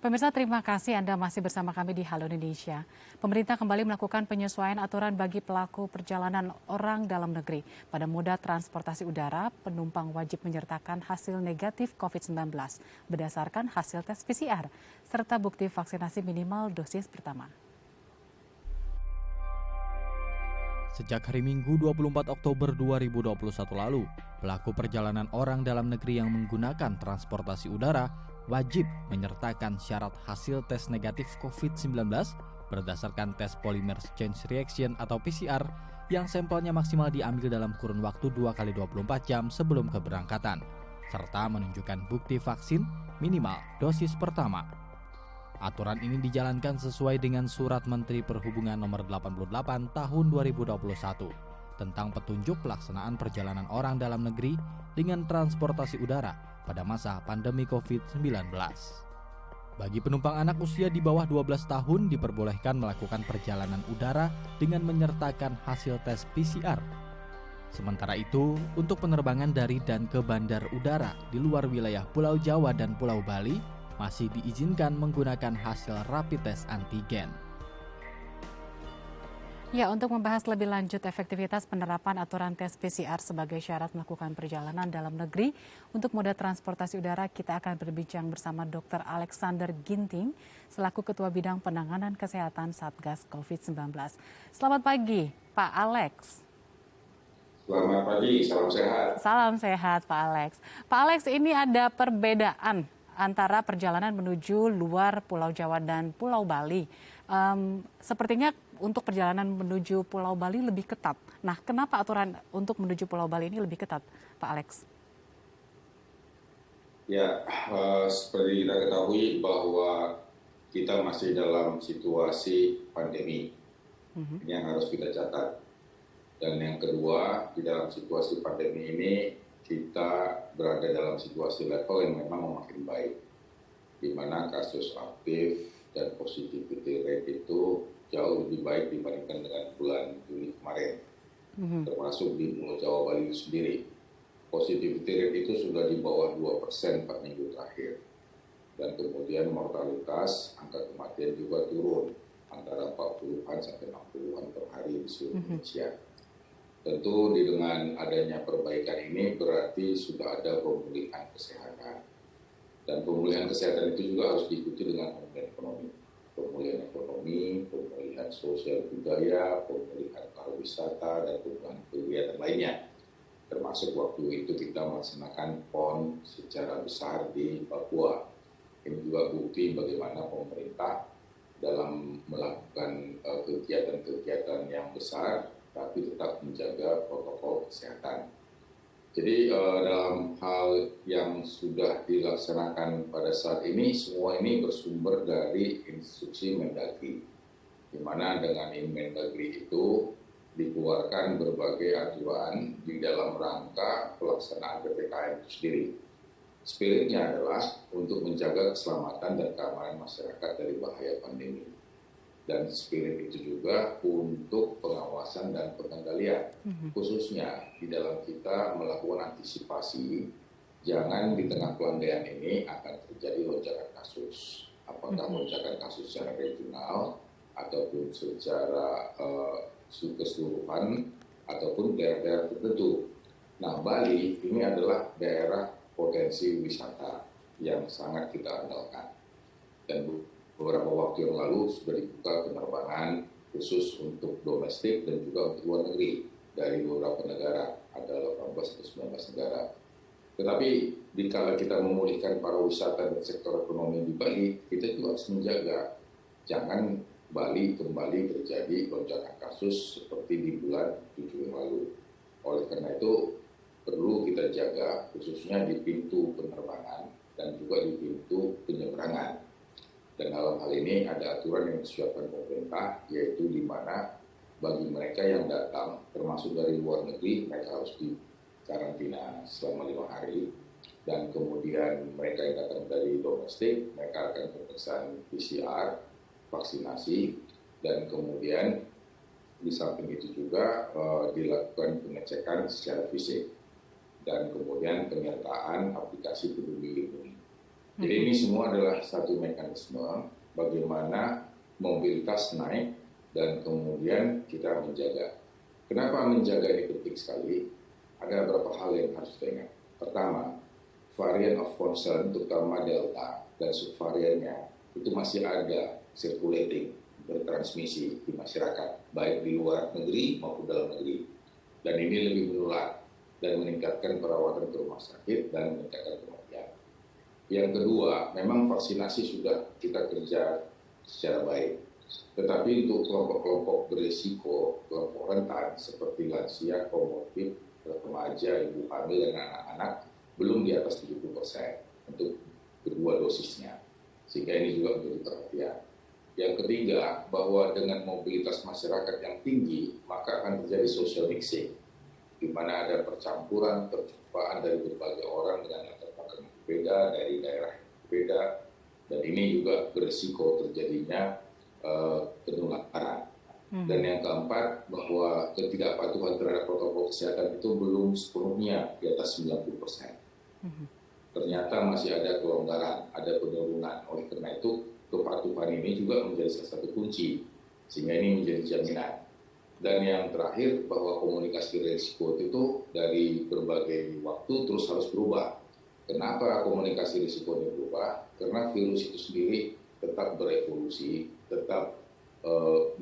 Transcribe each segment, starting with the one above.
Pemirsa, terima kasih Anda masih bersama kami di Halo Indonesia. Pemerintah kembali melakukan penyesuaian aturan bagi pelaku perjalanan orang dalam negeri. Pada moda transportasi udara, penumpang wajib menyertakan hasil negatif COVID-19 berdasarkan hasil tes PCR, serta bukti vaksinasi minimal dosis pertama. Sejak hari Minggu 24 Oktober 2021 lalu, pelaku perjalanan orang dalam negeri yang menggunakan transportasi udara wajib menyertakan syarat hasil tes negatif COVID-19 berdasarkan tes polymer chain reaction atau PCR yang sampelnya maksimal diambil dalam kurun waktu 2 kali 24 jam sebelum keberangkatan, serta menunjukkan bukti vaksin minimal dosis pertama. Aturan ini dijalankan sesuai dengan Surat Menteri Perhubungan Nomor 88 Tahun 2021 tentang petunjuk pelaksanaan perjalanan orang dalam negeri dengan transportasi udara pada masa pandemi COVID-19. Bagi penumpang anak usia di bawah 12 tahun diperbolehkan melakukan perjalanan udara dengan menyertakan hasil tes PCR. Sementara itu, untuk penerbangan dari dan ke bandar udara di luar wilayah Pulau Jawa dan Pulau Bali masih diizinkan menggunakan hasil rapid test antigen. Ya, untuk membahas lebih lanjut efektivitas penerapan aturan tes PCR sebagai syarat melakukan perjalanan dalam negeri untuk moda transportasi udara, kita akan berbincang bersama Dr. Alexander Ginting selaku Ketua Bidang Penanganan Kesehatan Satgas COVID-19. Selamat pagi, Pak Alex. Selamat pagi, salam sehat. Salam sehat, Pak Alex. Pak Alex, ini ada perbedaan antara perjalanan menuju luar Pulau Jawa dan Pulau Bali. Sepertinya untuk perjalanan menuju Pulau Bali lebih ketat. Nah, kenapa aturan untuk menuju Pulau Bali ini lebih ketat, Pak Alex? Ya, seperti kita ketahui bahwa kita masih dalam situasi pandemi. Ini yang harus kita catat. Dan yang kedua, di dalam situasi pandemi ini, kita berada dalam situasi level yang memang makin baik, di mana kasus aktif dan positivity rate itu jauh lebih baik dibandingkan dengan bulan Juli kemarin, termasuk di Pulau Jawa Bali sendiri. Positivity rate itu sudah di bawah 2% 4 minggu terakhir. Dan kemudian mortalitas, angka kematian juga turun, antara 40-an sampai 60-an per hari di seluruh Indonesia. Tentu dengan adanya perbaikan ini berarti sudah ada pemulihan kesehatan. Dan pemulihan kesehatan itu juga harus diikuti dengan pemulihan ekonomi. Pemulihan ekonomi, pemulihan sosial budaya, pemulihan pariwisata, dan pemulihan kegiatan lainnya. Termasuk waktu itu kita melaksanakan PON secara besar di Papua. Ini juga bukti bagaimana pemerintah dalam melakukan kegiatan-kegiatan yang besar tapi tetap menjaga protokol kesehatan. Jadi dalam hal yang sudah dilaksanakan pada saat ini, semua ini bersumber dari instruksi Mendagri, di mana dengan Mendagri itu dikeluarkan berbagai aturan di dalam rangka pelaksanaan PPKM itu sendiri. Spiritnya adalah untuk menjaga keselamatan dan keamanan masyarakat dari bahaya pandemi. Dan spirit itu juga untuk pengawasan dan pengendalian, khususnya di dalam kita melakukan antisipasi, jangan di tengah pelandaian ini akan terjadi lonjakan kasus. Apakah lonjakan kasus secara regional, ataupun secara keseluruhan, ataupun daerah-daerah tertentu. Nah, Bali ini adalah daerah potensi wisata yang sangat kita andalkan. Dan beberapa waktu yang lalu sudah dibuka penerbangan khusus untuk domestik dan juga untuk luar negeri dari beberapa negara, ada 18 atau 19 negara. Tetapi dikala kita memulihkan pariwisata dan sektor ekonomi di Bali, kita juga harus menjaga jangan Bali kembali terjadi lonjakan kasus seperti di bulan 7 yang lalu. Oleh karena itu perlu kita jaga khususnya di pintu penerbangan dan juga di pintu penyeberangan. Dan dalam hal ini ada aturan yang disiapkan pemerintah, yaitu di mana bagi mereka yang datang, termasuk dari luar negeri, mereka harus dikarantina selama 5 hari. Dan kemudian mereka yang datang dari domestik, mereka akan pemeriksaan PCR, vaksinasi, dan kemudian di samping itu juga dilakukan pengecekan secara fisik. Dan kemudian penyertaan aplikasi Peduli Lindungi. Jadi ini semua adalah satu mekanisme bagaimana mobilitas naik dan kemudian kita menjaga. Kenapa menjaga ini penting sekali? Ada beberapa hal yang harus kita ingat. Pertama, varian of concern terutama Delta dan subvariannya itu masih ada circulating, bertransmisi di masyarakat, baik di luar negeri maupun dalam negeri. Dan ini lebih menular dan meningkatkan perawatan ke rumah sakit dan meningkatkan kematian. Yang kedua, memang vaksinasi sudah kita kerja secara baik. Tetapi untuk kelompok-kelompok berisiko, kelompok rentan seperti lansia, komorbid, remaja, ibu hamil, dan anak-anak belum di atas 70% untuk kedua dosisnya. Sehingga ini juga menjadi perhatian. Yang ketiga, bahwa dengan mobilitas masyarakat yang tinggi, maka akan terjadi social mixing, di mana ada percampuran, perjumpaan dari berbagai orang dengan latar belakang yang berbeda, dari daerah yang berbeda, dan ini juga berisiko terjadinya penularan. Dan yang keempat, bahwa ketidakpatuhan terhadap protokol kesehatan itu belum sepenuhnya di atas 90%. Ternyata masih ada kelonggaran, ada penurunan. Oleh karena itu, kepatuhan ini juga menjadi salah satu kunci, sehingga ini menjadi jaminan. Dan yang terakhir, bahwa komunikasi risiko itu dari berbagai waktu terus harus berubah. Kenapa komunikasi risiko ini berubah? Karena virus itu sendiri tetap berevolusi, tetap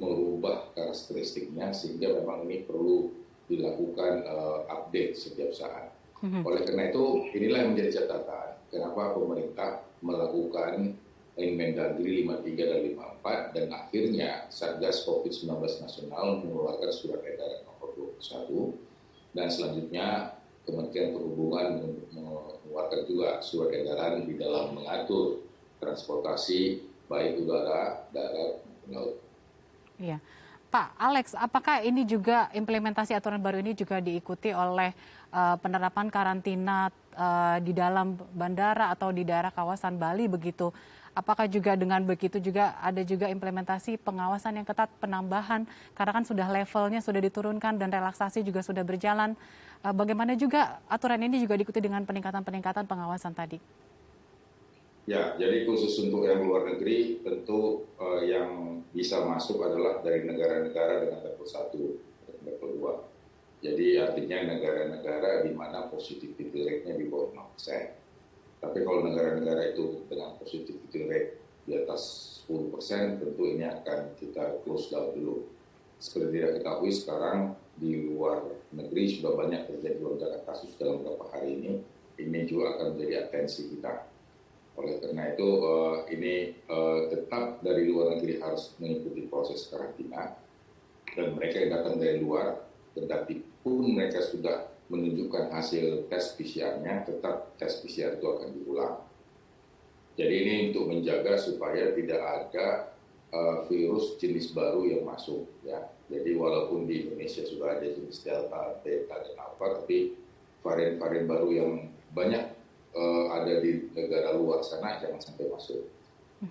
merubah karakteristiknya, sehingga memang ini perlu dilakukan update setiap saat. Oleh karena itu, inilah yang menjadi catatan kenapa pemerintah melakukan Inmendagri 53 dan 54 dan akhirnya Satgas COVID-19 Nasional mengeluarkan surat edaran nomor 21 dan selanjutnya Kementerian Perhubungan mengeluarkan juga surat edaran di dalam mengatur transportasi baik udara, darat, maupun laut. Iya. Pak Alex, apakah ini juga implementasi aturan baru ini juga diikuti oleh penerapan karantina di dalam bandara atau di daerah kawasan Bali begitu? Apakah juga dengan begitu juga ada juga implementasi pengawasan yang ketat, penambahan karena kan sudah levelnya sudah diturunkan dan relaksasi juga sudah berjalan. Bagaimana juga aturan ini juga diikuti dengan peningkatan-peningkatan pengawasan tadi? Ya, jadi khusus untuk yang luar negeri tentu yang bisa masuk adalah dari negara-negara dengan level 1 dan level 2. Jadi artinya negara-negara di mana positivity rate-nya di bawah 5%. Tapi kalau negara-negara itu dengan positivity rate di atas 10%, tentu ini akan kita close down dulu. Seperti tidak ketahui sekarang di luar negeri sudah banyak terjadi lonjakan kasus dalam beberapa hari ini juga akan menjadi atensi kita. Oleh karena itu ini tetap dari luar negeri harus mengikuti proses karantina dan mereka yang datang dari luar, tetapi pun mereka sudah menunjukkan hasil tes PCR-nya, tetap tes PCR itu akan diulang. Jadi ini untuk menjaga supaya tidak ada virus jenis baru yang masuk. Ya. Jadi walaupun di Indonesia sudah ada jenis Delta, Beta, dan Alpha, tapi varian-varian baru yang banyak ada di negara luar sana jangan sampai masuk.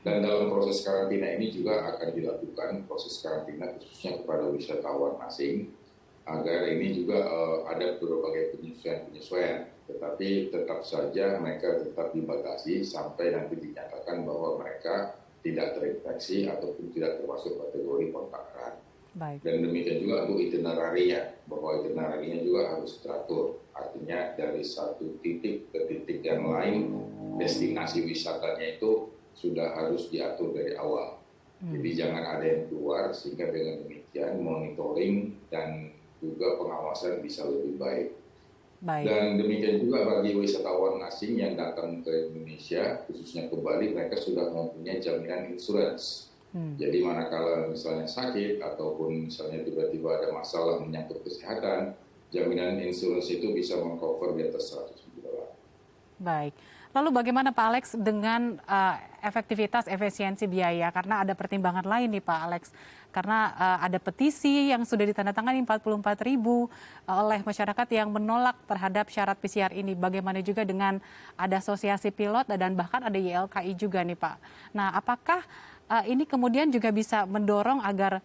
Dan dalam proses karantina ini juga akan dilakukan proses karantina khususnya kepada wisatawan asing agar ini juga ada berbagai penyesuaian. Tetapi tetap saja mereka tetap dibatasi sampai nanti dinyatakan bahwa mereka tidak terinfeksi ataupun tidak termasuk kategori kontak erat. Baik. Dan demikian juga untuk itinerarinya, bahwa itinerarinya juga harus teratur. Artinya dari satu titik ke titik yang lain, destinasi wisatanya itu sudah harus diatur dari awal. Jadi jangan ada yang keluar, sehingga dengan demikian monitoring dan juga pengawasan bisa lebih baik. Dan demikian juga bagi wisatawan asing yang datang ke Indonesia, khususnya ke Bali, mereka sudah mempunyai jaminan insurans. Jadi manakala misalnya sakit ataupun misalnya tiba-tiba ada masalah menyangkut kesehatan, jaminan insurans itu bisa mengcover di atas $100. Baik. Lalu bagaimana Pak Alex dengan efektivitas, efisiensi biaya? Karena ada pertimbangan lain nih Pak Alex. Karena ada petisi yang sudah ditandatangani 44.000 oleh masyarakat yang menolak terhadap syarat PCR ini. Bagaimana juga dengan ada asosiasi pilot dan bahkan ada YLKI juga nih Pak. Nah, apakah ini kemudian juga bisa mendorong agar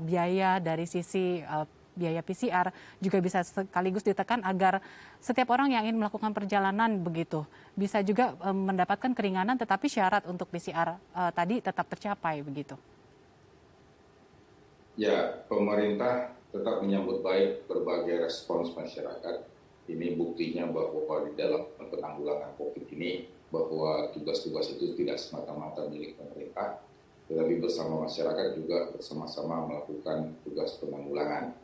biaya dari sisi biaya PCR juga bisa sekaligus ditekan agar setiap orang yang ingin melakukan perjalanan begitu bisa juga mendapatkan keringanan, tetapi syarat untuk PCR tadi tetap tercapai begitu. Ya, pemerintah tetap menyambut baik berbagai respons masyarakat. Ini buktinya bahwa di dalam penanggulangan COVID ini, bahwa tugas-tugas itu tidak semata-mata milik pemerintah, tetapi bersama masyarakat juga bersama-sama melakukan tugas penanggulangan.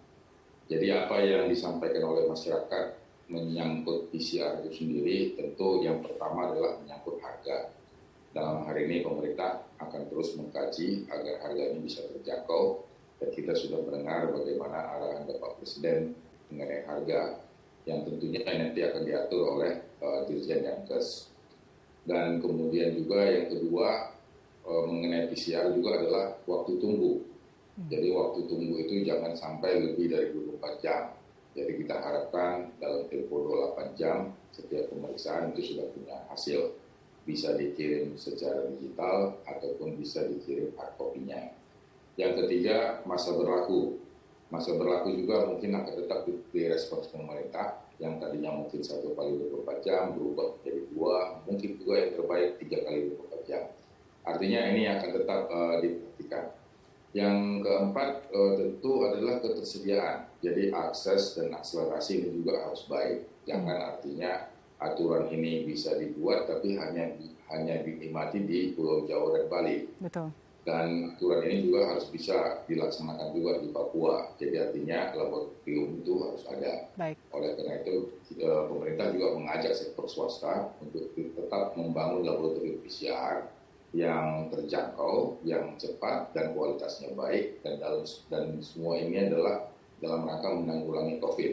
Jadi apa yang disampaikan oleh masyarakat menyangkut PCR itu sendiri, tentu yang pertama adalah menyangkut harga. Dalam hari ini pemerintah akan terus mengkaji agar harga ini bisa terjangkau, dan kita sudah mendengar bagaimana arahan Bapak Presiden mengenai harga yang tentunya nanti akan diatur oleh Dirjen Yankes. Dan kemudian juga yang kedua mengenai PCR juga adalah waktu tunggu. Jadi waktu tunggu itu jangan sampai lebih dari 24 jam. Jadi kita harapkan dalam tempo 28 jam setiap pemeriksaan itu sudah punya hasil. Bisa dikirim secara digital ataupun bisa dikirim hard copy-nya. Yang ketiga, masa berlaku. Masa berlaku juga mungkin akan tetap direspons pemerintah, yang tadinya mungkin 1 kali 24 jam berubah menjadi 2, mungkin juga yang terbaik 3 kali 24 jam. Artinya ini akan tetap diperhatikan. Yang keempat tentu adalah ketersediaan. Jadi akses dan akselerasi ini juga harus baik. Jangan artinya aturan ini bisa dibuat tapi hanya dinikmati di Pulau Jawa dan Bali. Betul. Dan aturan ini juga harus bisa dilaksanakan juga di Papua. Jadi artinya laboratorium itu harus ada. Baik. Oleh karena itu pemerintah juga mengajak sektor swasta untuk tetap membangun laboratorium PCR yang terjangkau, yang cepat dan kualitasnya baik, dan semua ini adalah dalam rangka menanggulangi COVID.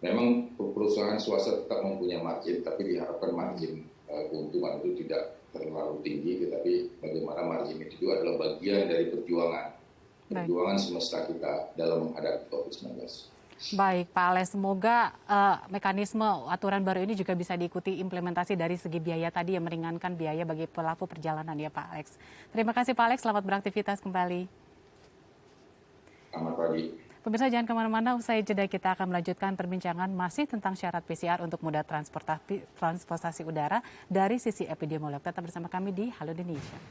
Memang perusahaan swasta tetap mempunyai margin, tapi diharapkan margin keuntungan itu tidak terlalu tinggi, tetapi bagaimana margin itu juga adalah bagian dari perjuangan semesta kita dalam menghadapi COVID-19. Baik, Pak Alex, semoga mekanisme aturan baru ini juga bisa diikuti implementasi dari segi biaya tadi yang meringankan biaya bagi pelaku perjalanan ya Pak Alex. Terima kasih Pak Alex, selamat beraktivitas kembali. Selamat pagi. Pemirsa jangan kemana-mana, usai jeda kita akan melanjutkan perbincangan masih tentang syarat PCR untuk moda transportasi udara dari sisi epidemiolog. Tetap bersama kami di Halo Indonesia.